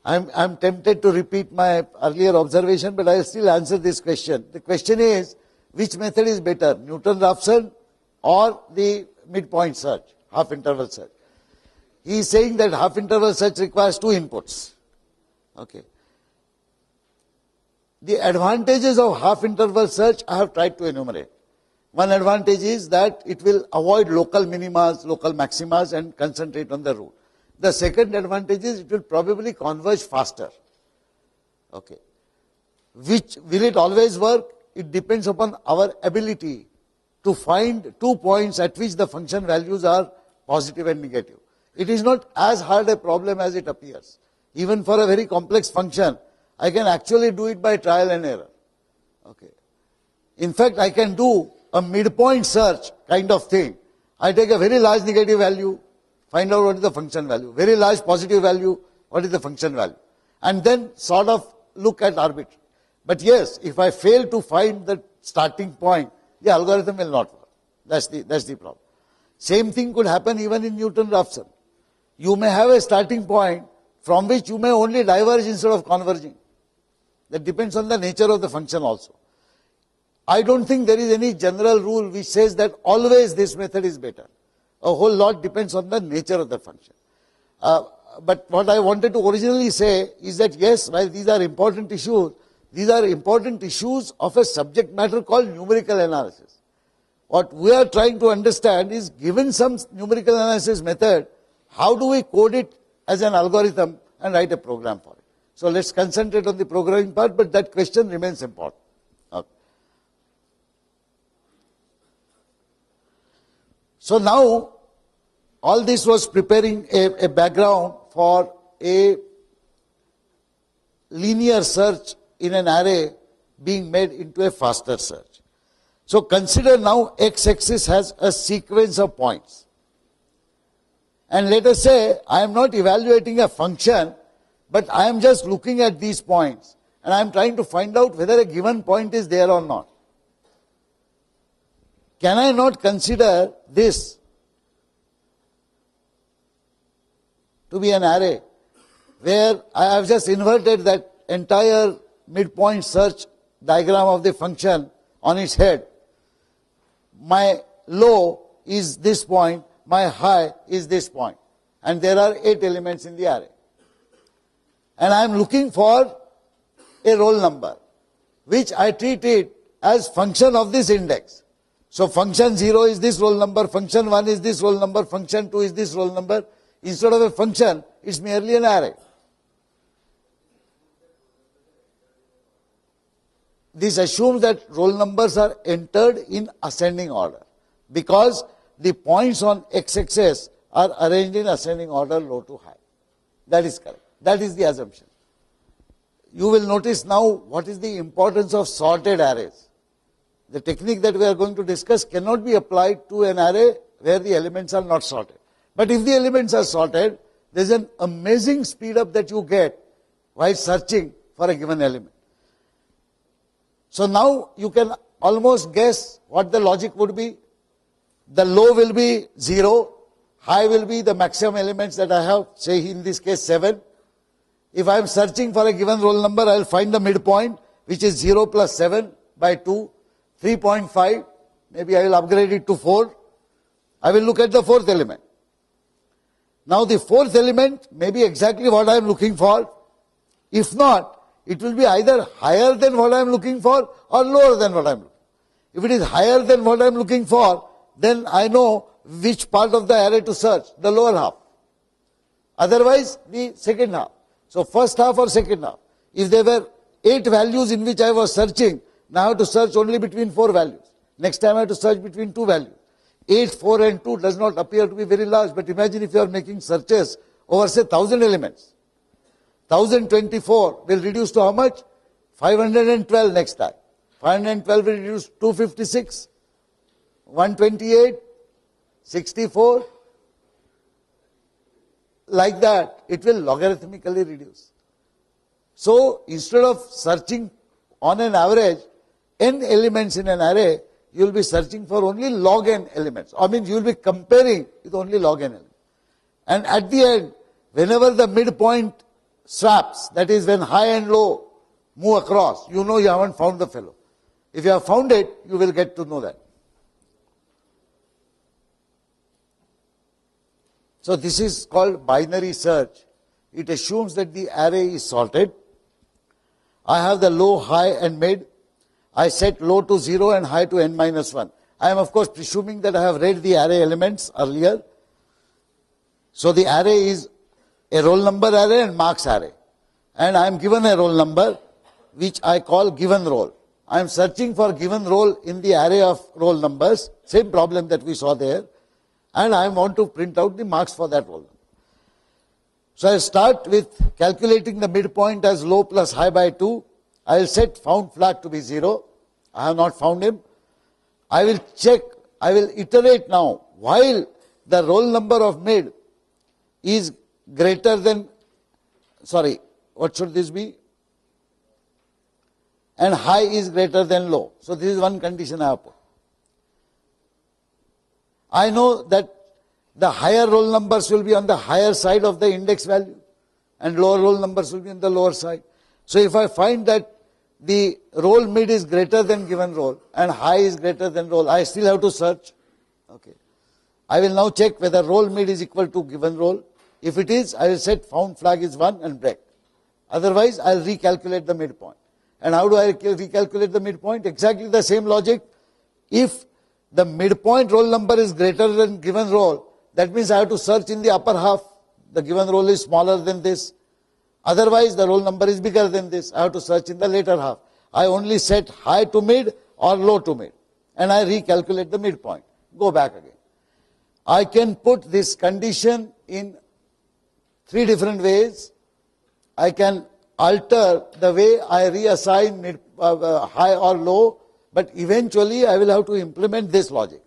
I'm tempted to repeat my earlier observation, but I will still answer this question. The question is, which method is better, Newton-Raphson or the midpoint search, half interval search? He is saying that half interval search requires two inputs. Okay. The advantages of half interval search I have tried to enumerate. One advantage is that it will avoid local minimas, local maximas and concentrate on the root. The second advantage is it will probably converge faster. Okay. Which will it always work? It depends upon our ability to find 2 points at which the function values are positive and negative. It is not as hard a problem as it appears. Even for a very complex function, I can actually do it by trial and error. Okay. In fact, I can do a midpoint search kind of thing. I take a very large negative value, find out what is the function value. Very large positive value, what is the function value. And then sort of look at arbitrary. But yes, if I fail to find the starting point, the algorithm will not work. That's the problem. Same thing could happen even in Newton-Raphson. You may have a starting point from which you may only diverge instead of converging. That depends on the nature of the function also. I don't think there is any general rule which says that always this method is better. A whole lot depends on the nature of the function. But what I wanted to originally say is that yes, while these are important issues, these are important issues of a subject matter called numerical analysis. What we are trying to understand is, given some numerical analysis method, how do we code it as an algorithm and write a program for it? So let's concentrate on the programming part, but that question remains important. Okay. So now, all this was preparing a background for a linear search in an array being made into a faster search. So consider now x-axis has a sequence of points. And let us say I am not evaluating a function, but I am just looking at these points and I am trying to find out whether a given point is there or not. Can I not consider this to be an array where I have just inverted that entire midpoint search diagram of the function on its head? My low is this point, my high is this point, and there are 8 elements in the array. And I am looking for a roll number, which I treat it as function of this index. So function 0 is this roll number, function 1 is this roll number, function 2 is this roll number. Instead of a function, it's merely an array. This assumes that roll numbers are entered in ascending order, because the points on x-axis are arranged in ascending order, low to high. That is correct. That is the assumption. You will notice now what is the importance of sorted arrays. The technique that we are going to discuss cannot be applied to an array where the elements are not sorted. But if the elements are sorted, there is an amazing speed up that you get while searching for a given element. So now you can almost guess what the logic would be. The low will be 0, high will be the maximum elements that I have, say in this case 7. If I am searching for a given roll number, I will find the midpoint, which is 0 plus 7 by 2, 3.5. Maybe I will upgrade it to 4. I will look at the 4th element. Now the 4th element may be exactly what I am looking for. If not, it will be either higher than what I am looking for or lower than what I am looking for. If it is higher than what I am looking for, then I know which part of the array to search, the lower half. Otherwise, the second half. So first half or second half. If there were 8 values in which I was searching, now I have to search only between 4 values. Next time I have to search between 2 values. 8, 4 and 2 does not appear to be very large, but imagine if you are making searches over say 1000 elements. 1024 will reduce to how much? 512 next time. 512 will reduce to 256, 128, 64. Like that, it will logarithmically reduce. So instead of searching on an average n elements in an array, you will be searching for only log n elements. I mean, you will be comparing with only log n elements. And at the end, whenever the midpoint swaps, that is when high and low move across, you know you haven't found the fellow. If you have found it, you will get to know that. So this is called binary search. It assumes that the array is sorted. I have the low, high and mid. I set low to 0 and high to n minus 1. I am of course presuming that I have read the array elements earlier. So the array is a roll number array and marks array. And I am given a roll number which I call given roll. I am searching for given roll in the array of roll numbers, same problem that we saw there. And I want to print out the marks for that roll number. So I start with calculating the midpoint as low plus high by 2. I will set found flag to be 0. I have not found him. I will check, I will iterate now. While the roll number of mid is greater than, sorry, what should this be? And high is greater than low. So this is one condition I have put. I know that the higher roll numbers will be on the higher side of the index value and lower roll numbers will be on the lower side. So if I find that the roll mid is greater than given roll and high is greater than roll, I still have to search. Okay. I will now check whether roll mid is equal to given roll. If it is, I will set found flag is 1 and break. Otherwise, I will recalculate the midpoint. And how do I recalculate the midpoint? Exactly the same logic. If the midpoint roll number is greater than given roll, that means I have to search in the upper half. The given roll is smaller than this. Otherwise, the roll number is bigger than this. I have to search in the later half. I only set high to mid or low to mid. And I recalculate the midpoint. Go back again. I can put this condition in three different ways. I can alter the way I reassign high or low, but eventually I will have to implement this logic.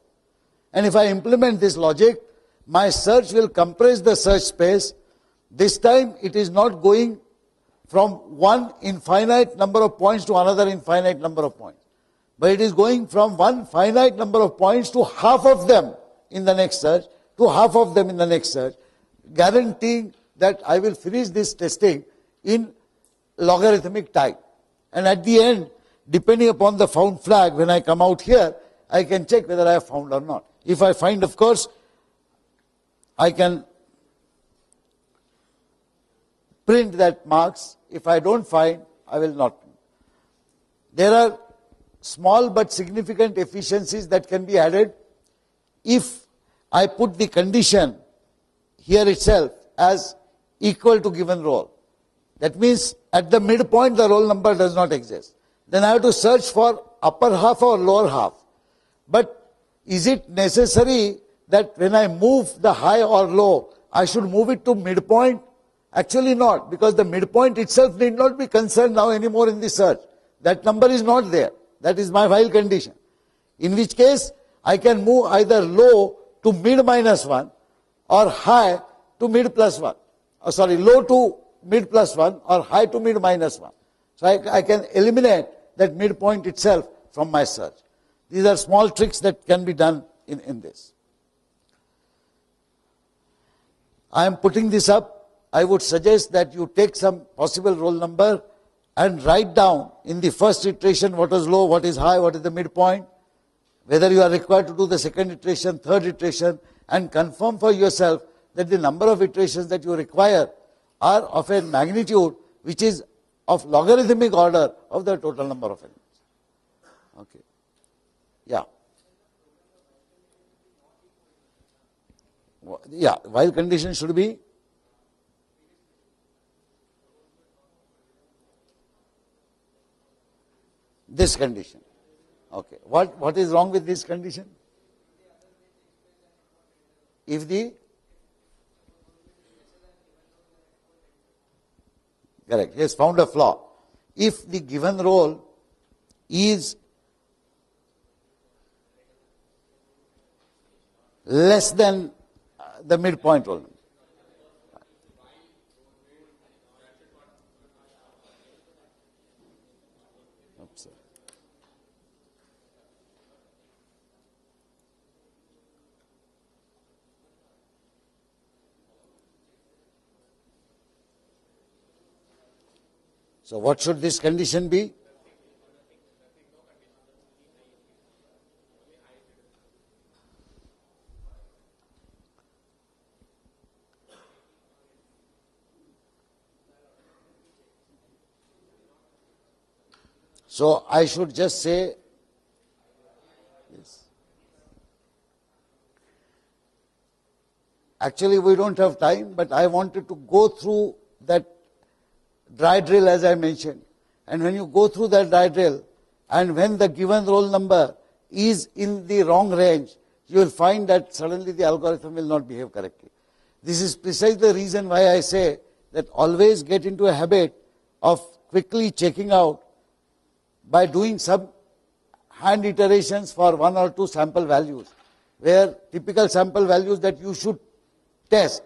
And if I implement this logic, my search will compress the search space. This time it is not going from one infinite number of points to another infinite number of points, but it is going from one finite number of points to half of them in the next search, to half of them in the next search, guaranteeing that I will finish this testing in logarithmic time. And at the end, depending upon the found flag, when I come out here, I can check whether I have found or not. If I find, of course, I can print that marks. If I don't find, I will not print. There are small but significant efficiencies that can be added if I put the condition here itself as equal to given roll. That means at the midpoint the roll number does not exist. Then I have to search for upper half or lower half. But is it necessary that when I move the high or low, I should move it to midpoint? Actually not, because the midpoint itself need not be concerned now anymore in the search. That number is not there. That is my while condition. In which case, I can move either low to mid minus 1 or high to mid plus 1. Or sorry, low to mid plus 1 or high to mid minus 1. So I can eliminate that midpoint itself from my search. These are small tricks that can be done in this. I am putting this up. I would suggest that you take some possible roll number and write down in the first iteration what is low, what is high, what is the midpoint, whether you are required to do the second iteration, third iteration, and confirm for yourself that the number of iterations that you require are of a magnitude which is of logarithmic order of the total number of elements. Okay. Yeah. Yeah, while condition should be this condition. Okay. What is wrong with this condition? If the correct, he has found a flaw. If the given roll is less than the midpoint roll number. Oops. So what should this condition be? So I should just say this. Actually, we don't have time, but I wanted to go through that dry drill as I mentioned. And when you go through that dry drill, and when the given roll number is in the wrong range, you will find that suddenly the algorithm will not behave correctly. This is precisely the reason why I say that always get into a habit of quickly checking out by doing some hand iterations for one or two sample values, where typical sample values that you should test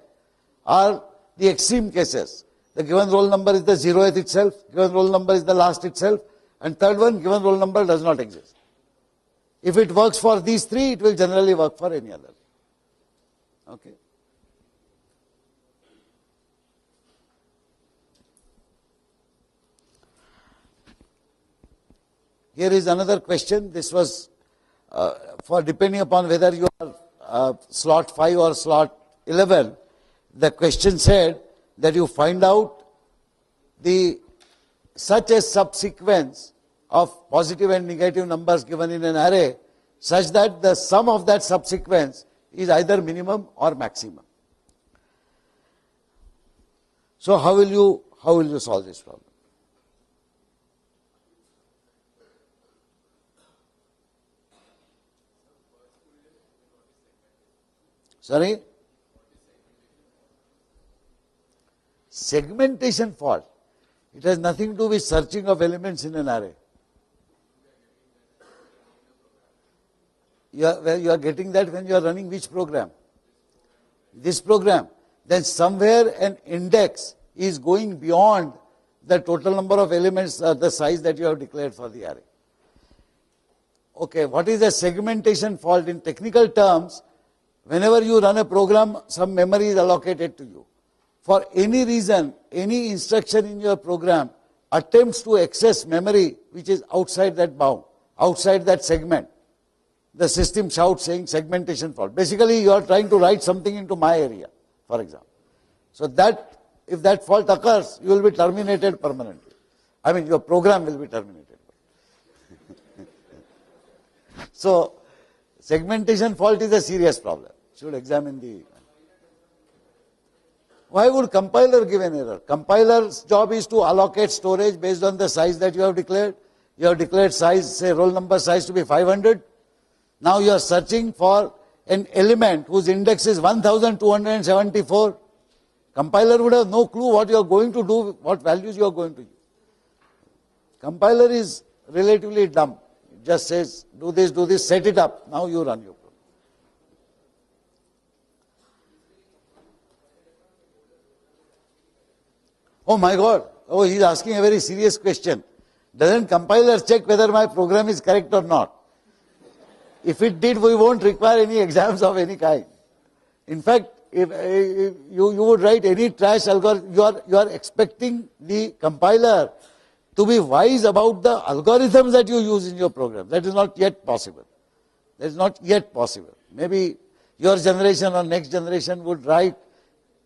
are the extreme cases. The given roll number is the 0th itself, given roll number is the last itself, and third one, given roll number does not exist. If it works for these three, it will generally work for any other. Okay. Here is another question. This was for depending upon whether you are slot 5 or slot 11. The question said that you find out the such a subsequence of positive and negative numbers given in an array such that the sum of that subsequence is either minimum or maximum. So how will you solve this problem? Sorry? Segmentation fault. It has nothing to do with searching of elements in an array. You are getting that when you are running which program? This program. Then somewhere an index is going beyond the total number of elements, the size that you have declared for the array. Okay, what is a segmentation fault? In technical terms, whenever you run a program, some memory is allocated to you. For any reason, any instruction in your program attempts to access memory which is outside that bound, outside that segment. The system shouts saying segmentation fault. Basically, you are trying to write something into my area, for example. So that, if that fault occurs, you will be terminated permanently. I mean, your program will be terminated. So, segmentation fault is a serious problem. Should examine the... Why would compiler give an error? Compiler's job is to allocate storage based on the size that you have declared. You have declared size, say roll number size to be 500. Now you are searching for an element whose index is 1274. Compiler would have no clue what you are going to do, what values you are going to use. Compiler is relatively dumb. It just says, do this, set it up. Now you run your program. Oh my God. Oh, he is asking a very serious question. Doesn't compiler check whether my program is correct or not? If it did, we won't require any exams of any kind. In fact, if you would write any trash algorithm, you are expecting the compiler to be wise about the algorithms that you use in your program. That is not yet possible. That is not yet possible. Maybe your generation or next generation would write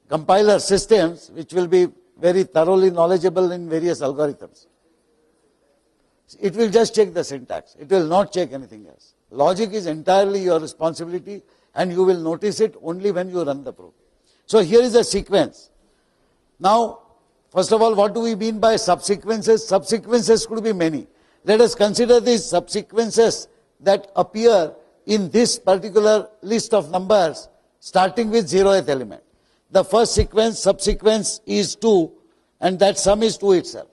compiler systems which will be very thoroughly knowledgeable in various algorithms. It will just check the syntax. It will not check anything else. Logic is entirely your responsibility, and you will notice it only when you run the program. So here is a sequence. Now, first of all, what do we mean by subsequences? Subsequences could be many. Let us consider these subsequences that appear in this particular list of numbers, starting with 0th element. The first sequence, subsequence is 2, and that sum is 2 itself.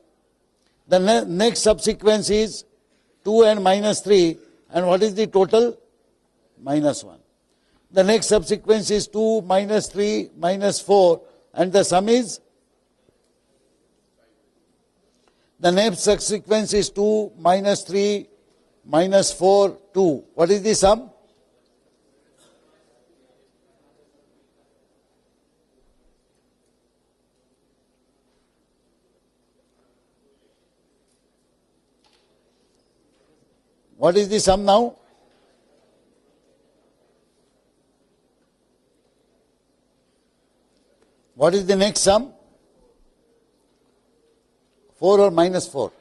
The next subsequence is 2 and minus 3, and what is the total? Minus 1. The next subsequence is 2, minus 3, minus 4, and the sum is? The next subsequence is 2, minus 3, minus 4, 2. What is the sum? What is the sum now? What is the next sum? 4 or minus 4?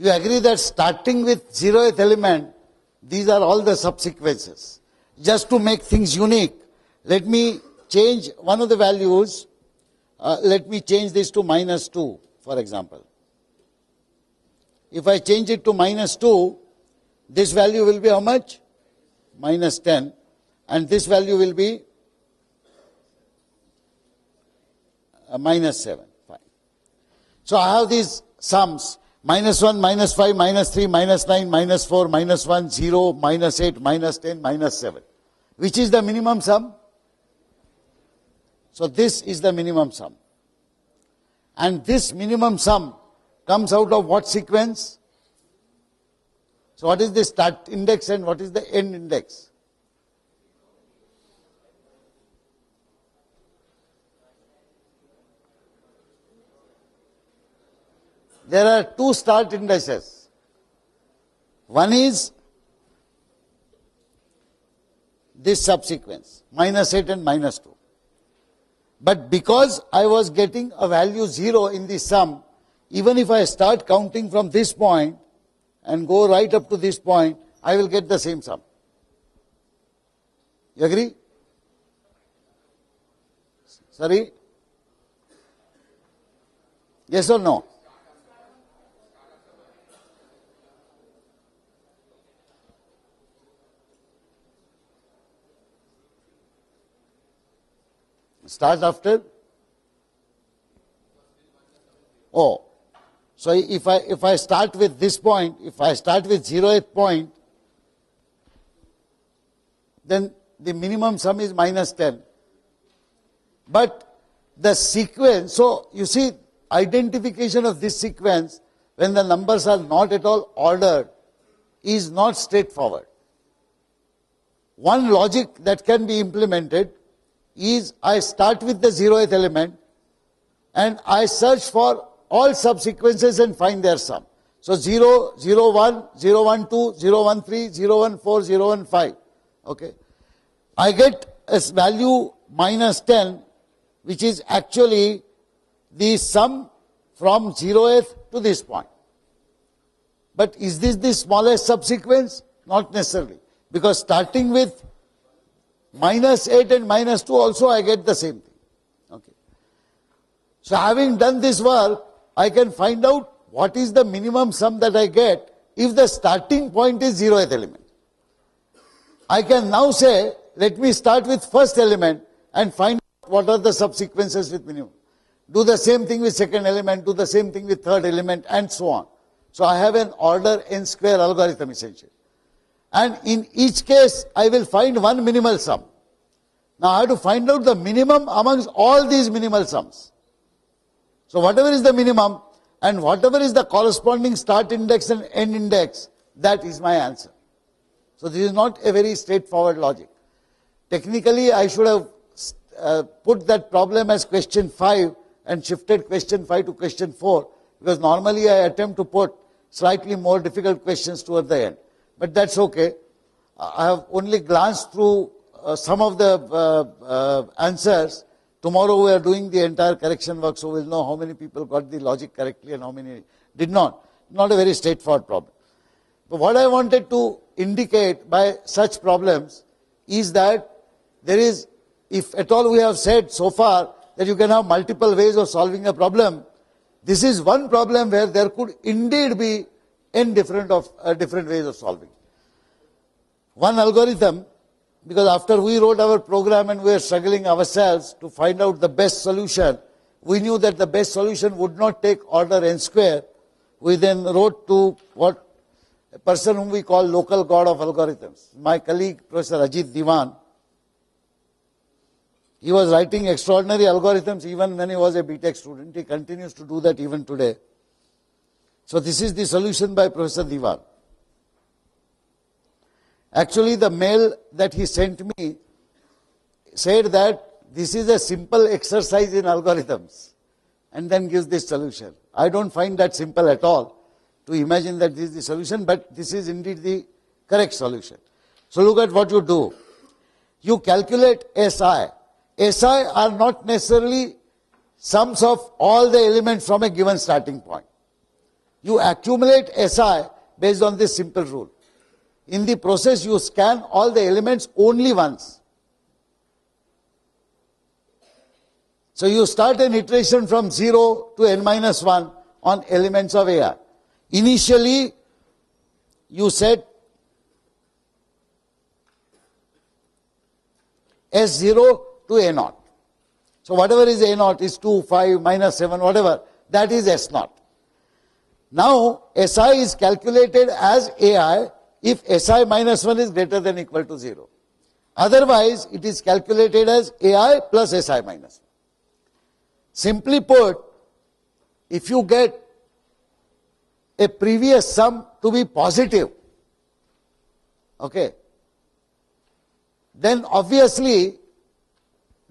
You agree that starting with 0th element, these are all the subsequences. Just to make things unique, let me change one of the values. Let me change this to minus 2, for example. If I change it to minus 2, this value will be how much? Minus 10. And this value will be minus 7. Fine. So I have these sums. Minus 1, minus 5, minus 3, minus 9, minus 4, minus 1, 0, minus 8, minus 10, minus 7. Which is the minimum sum? So this is the minimum sum. And this minimum sum comes out of what sequence? So what is the start index and what is the end index? There are two start indices. One is this subsequence, minus 8 and minus 2. But because I was getting a value 0 in the sum, even if I start counting from this point and go right up to this point, I will get the same sum. You agree? Sorry? Yes or no? Start after? Oh. So if I start with this point, if I start with 0th point, then the minimum sum is minus 10. But the sequence, so you see, identification of this sequence when the numbers are not at all ordered is not straightforward. One logic that can be implemented is I start with the 0th element and I search for all subsequences and find their sum. So 0, 0, 1, 0, 1, 2, 0, 1, 3, 0, 1, 4, 0, 1, 5. Okay. I get a value minus 10, which is actually the sum from 0th to this point. But is this the smallest subsequence? Not necessarily. Because starting with minus 8 and minus 2 also I get the same thing. Okay. So having done this work, I can find out what is the minimum sum that I get if the starting point is 0th element. I can now say, let me start with first element and find out what are the subsequences with minimum. Do the same thing with second element, do the same thing with third element, and so on. So I have an order n square algorithm essentially. And in each case, I will find one minimal sum. Now I have to find out the minimum amongst all these minimal sums. So whatever is the minimum and whatever is the corresponding start index and end index, that is my answer. So this is not a very straightforward logic. Technically, I should have put that problem as question 5 and shifted question 5 to question 4, because normally I attempt to put slightly more difficult questions toward the end. But that's okay. I have only glanced through some of the answers. Tomorrow we are doing the entire correction work, so we'll know how many people got the logic correctly and how many did not. Not a very straightforward problem. But what I wanted to indicate by such problems is that there is, if at all we have said so far that you can have multiple ways of solving a problem, this is one problem where there could indeed be n different ways of solving. One algorithm, because after we wrote our program and we were struggling ourselves to find out the best solution, we knew that the best solution would not take order n square. We then wrote to what a person whom we call local god of algorithms, my colleague Professor Ajit Diwan. He was writing extraordinary algorithms even when he was a BTech student. He continues to do that even today. So this is the solution by Professor Diwan. Actually, the mail that he sent me said that this is a simple exercise in algorithms and then gives this solution. I don't find that simple at all to imagine that this is the solution, but this is indeed the correct solution. So look at what you do. You calculate SI. SI are not necessarily sums of all the elements from a given starting point. You accumulate SI based on this simple rule. In the process, you scan all the elements only once. So you start an iteration from 0 to n minus 1 on elements of AI. Initially, you set S0 to A0. So whatever is A0 is 2, 5, minus 7, whatever, that is S0. Now, SI is calculated as AI if SI minus 1 is greater than or equal to 0. Otherwise, it is calculated as AI plus SI minus 1. Simply put, if you get a previous sum to be positive, okay, then obviously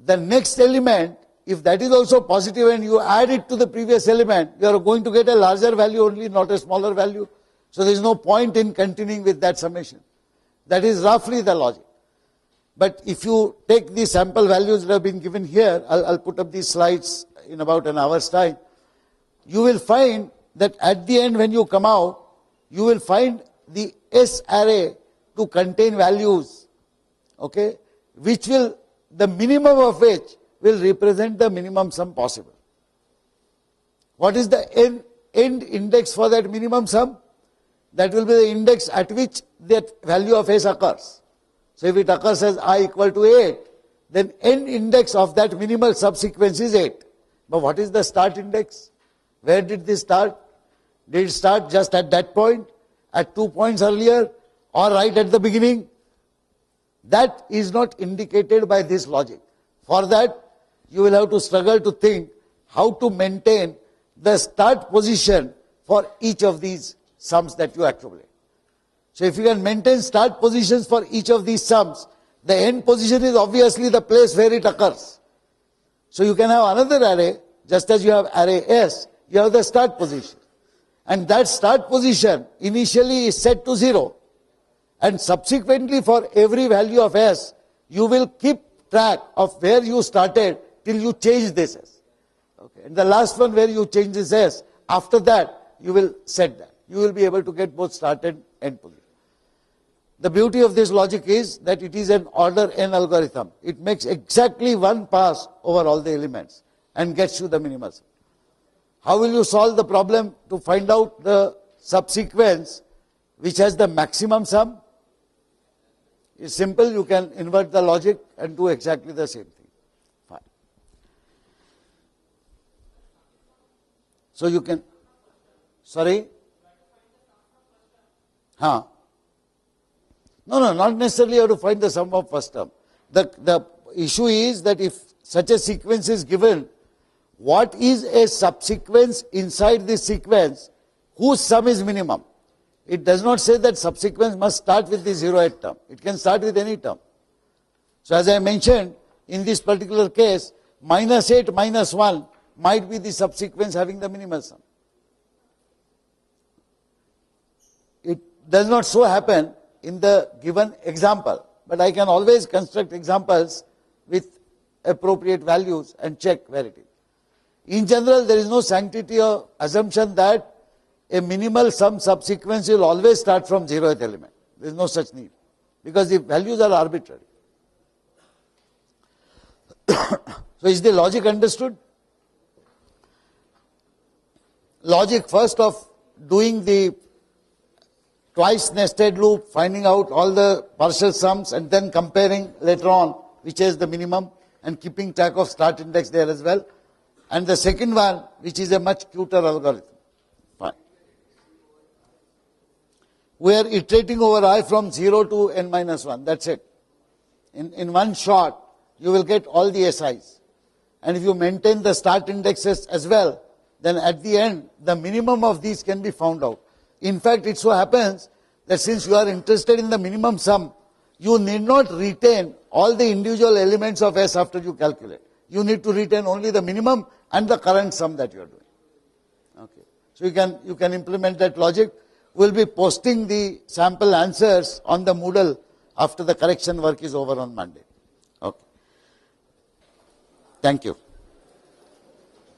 the next element, if that is also positive and you add it to the previous element, you are going to get a larger value only, not a smaller value. So there is no point in continuing with that summation. That is roughly the logic. But if you take the sample values that have been given here, I'll put up these slides in about an hour's time, you will find that at the end when you come out, you will find the S array to contain values, okay, which will, the minimum of which will represent the minimum sum possible. What is the end index for that minimum sum? That will be the index at which that value of S occurs. So if it occurs as I equal to 8, then end index of that minimal subsequence is 8. But what is the start index? Where did this start? Did it start just at that point, at 2 points earlier, or right at the beginning? That is not indicated by this logic. For that, you will have to struggle to think how to maintain the start position for each of these sums that you accumulate. So if you can maintain start positions for each of these sums, the end position is obviously the place where it occurs. So you can have another array, just as you have array S, you have the start position. And that start position initially is set to 0. And subsequently for every value of S, you will keep track of where you started till you change this S. Okay. And the last one where you change this S, after that you will set that. You will be able to get both start and end position. The beauty of this logic is that it is an order n algorithm. It makes exactly one pass over all the elements and gets you the minimum sum. How will you solve the problem to find out the subsequence which has the maximum sum? It's simple. You can invert the logic and do exactly the same thing. Fine. So you can, sorry? Huh? No, not necessarily you have to find the sum of first term. The issue is that if such a sequence is given, what is a subsequence inside this sequence whose sum is minimum? It does not say that subsequence must start with the 0th term. It can start with any term. So as I mentioned, in this particular case, -8 -1 might be the subsequence having the minimal sum. It does not so happen in the given example, but I can always construct examples with appropriate values and check where it is. In general, there is no sanctity or assumption that a minimal sum subsequence will always start from 0th element. There is no such need, because the values are arbitrary. So is the logic understood? Logic first of doing the twice nested loop, finding out all the partial sums and then comparing later on which is the minimum and keeping track of start index there as well. And the second one, which is a much cuter algorithm. Fine. We are iterating over I from 0 to n minus 1. That's it. In one shot, you will get all the SIs. And if you maintain the start indexes as well, then at the end, the minimum of these can be found out. In fact, it so happens that since you are interested in the minimum sum, you need not retain all the individual elements of S after you calculate. You need to retain only the minimum and the current sum that you are doing. Okay. So you can implement that logic. We'll be posting the sample answers on the Moodle after the correction work is over on Monday. Okay. Thank you.